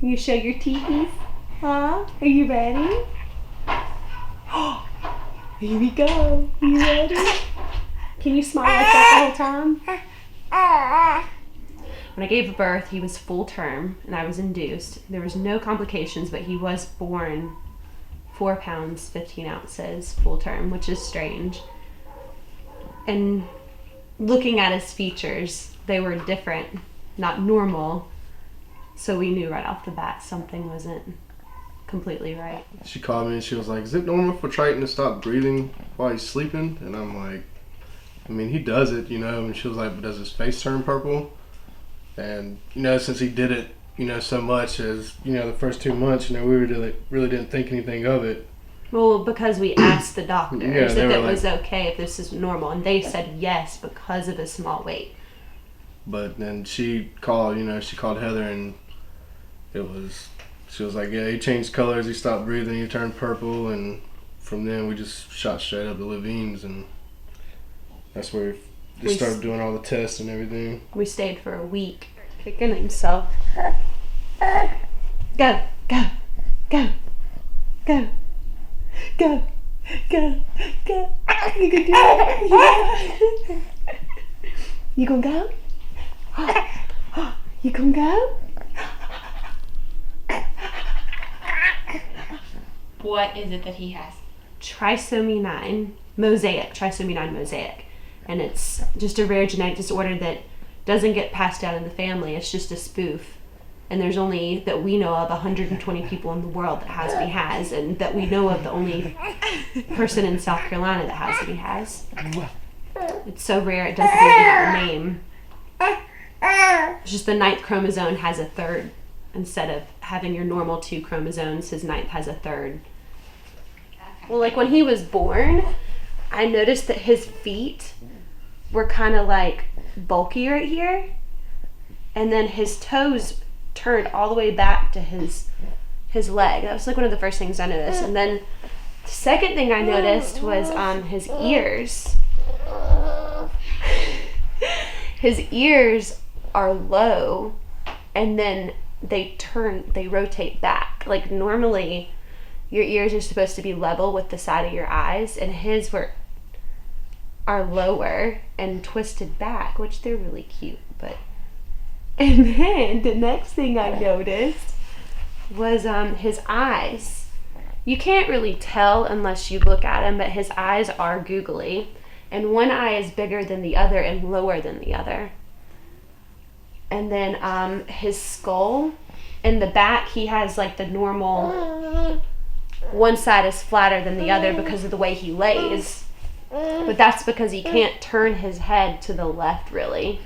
You show your teethies? Huh? Are you ready? Here we go. Are you ready? Can you smile like that the whole time? When I gave birth, he was full term and I was induced. There was no complications, but he was born 4 pounds, 15 ounces, full term, which is strange. And looking at his features, they were different, not normal. So we knew right off the bat something wasn't completely right. She called me and she was like, is it normal for Triton to stop breathing while he's sleeping? And I'm like, I mean, he does it, you know. And she was like, but does his face turn purple? And, you know, since he did it, you know, so much as, you know, the first 2 months, you know, we really didn't think anything of it. Well, because we asked the doctors if it like, was okay, if this is normal. And they said yes because of his small weight. But then she called Heather, and she was like, yeah, he changed colors, he stopped breathing, he turned purple, and from then we just shot straight up to Levine's, and that's where we started doing all the tests and everything. We stayed for a week, kicking himself. Go, go, go, go, go, go, go. You can do it. Yeah. You gonna go? You gonna go? What is it that he has? Trisomy 9 mosaic, Trisomy 9 mosaic. And it's just a rare genetic disorder that doesn't get passed down in the family. It's just a spoof. And there's only, that we know of, 120 people in the world that has what he has. And that we know of, the only person in South Carolina that has what he has. It's so rare it doesn't even have a name. It's just the 9th chromosome has a third. Instead of having your normal 2 chromosomes, his 9th has a third. Well, like when he was born, I noticed that his feet were kind of like bulky right here. And then his toes turned all the way back to his leg. That was like one of the first things I noticed. And then the second thing I noticed was his ears. His ears are low, and then they rotate back. Like normally your ears are supposed to be level with the side of your eyes, and his are lower and twisted back, which they're really cute. But and then the next thing I noticed was his eyes. You can't really tell unless you look at him, but his eyes are googly, and one eye is bigger than the other and lower than the other. And then his skull, in the back, he has like the normal, one side is flatter than the other because of the way he lays. But that's because he can't turn his head to the left, really.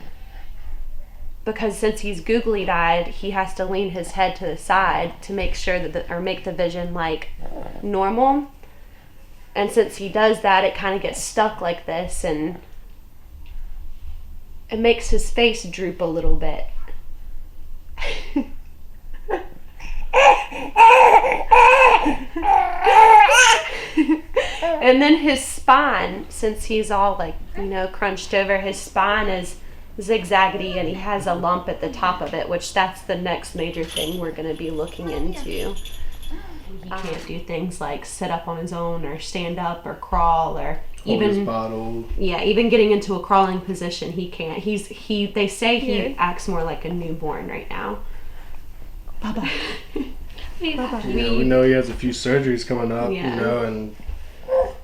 Because since he's googly-eyed, he has to lean his head to the side to make sure that, or make the vision like normal. And since he does that, it kind of gets stuck like this, and it makes his face droop a little bit. And then his spine, since he's all like, you know, crunched over, his spine is zigzaggedy, and he has a lump at the top of it, which that's the next major thing we're going to be looking into. He can't do things like sit up on his own or stand up or crawl or even getting into a crawling position. He can't. They say he acts more like a newborn right now. Bye-bye. Bye-bye. We know he has a few surgeries coming up, you know, and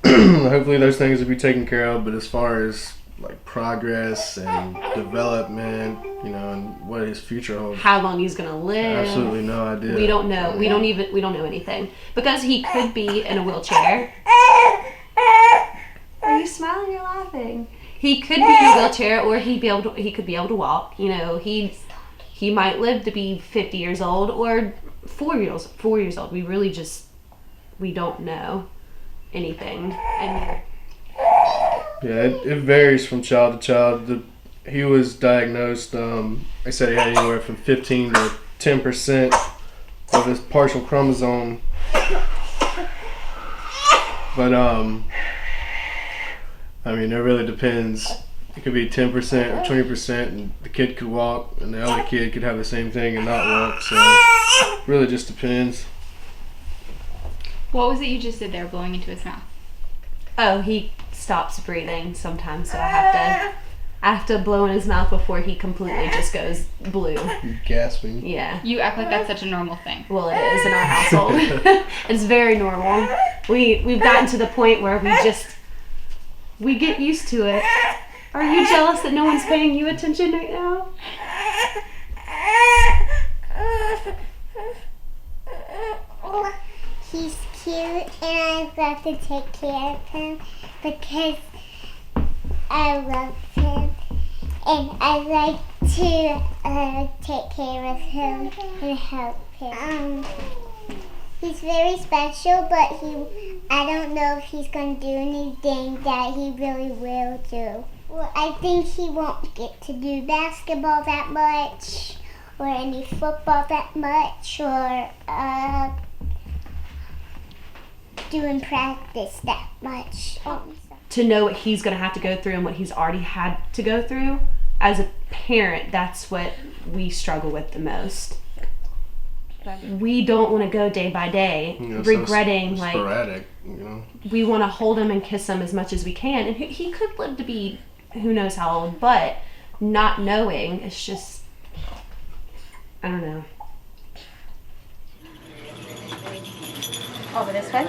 hopefully those things will be taken care of. But as far as like progress and development, you know, and what his future holds, how long he's gonna live, absolutely no idea. We don't know. We don't know anything, because he could be in a wheelchair. Are you smiling or laughing? He could be in a wheelchair, or he could be able to walk. You know, he might live to be 50 years old or 4 years old. We don't know anything. And yeah, it varies from child to child. He was diagnosed, they said he had anywhere from 15 to 10% of his partial chromosome. But, I mean, it really depends. It could be 10% or 20%, and the kid could walk, and the other kid could have the same thing and not walk. So Really just depends. What was it you just did there, blowing into his mouth? Oh, he stops breathing sometimes, so I have to blow in his mouth before he completely just goes blue. Gasping. Yeah. You act like that's such a normal thing. Well, it is in our household. It's very normal. We've gotten to the point where we get used to it. Are you jealous that no one's paying you attention right now? He's cute and I love to take care of him because I love him and I like to take care of him and help him. He's very special, but I don't know if he's going to do anything that he really will do. Well, I think he won't get to do basketball that much or any football that much or doing practice that much. To know what he's going to have to go through and what he's already had to go through, as a parent, that's what we struggle with the most. We don't want to go day by day regretting, so sporadic, you know. We want to hold him and kiss him as much as we can, and he could live to be who knows how old, but not knowing, it's just, I don't know. Over this way?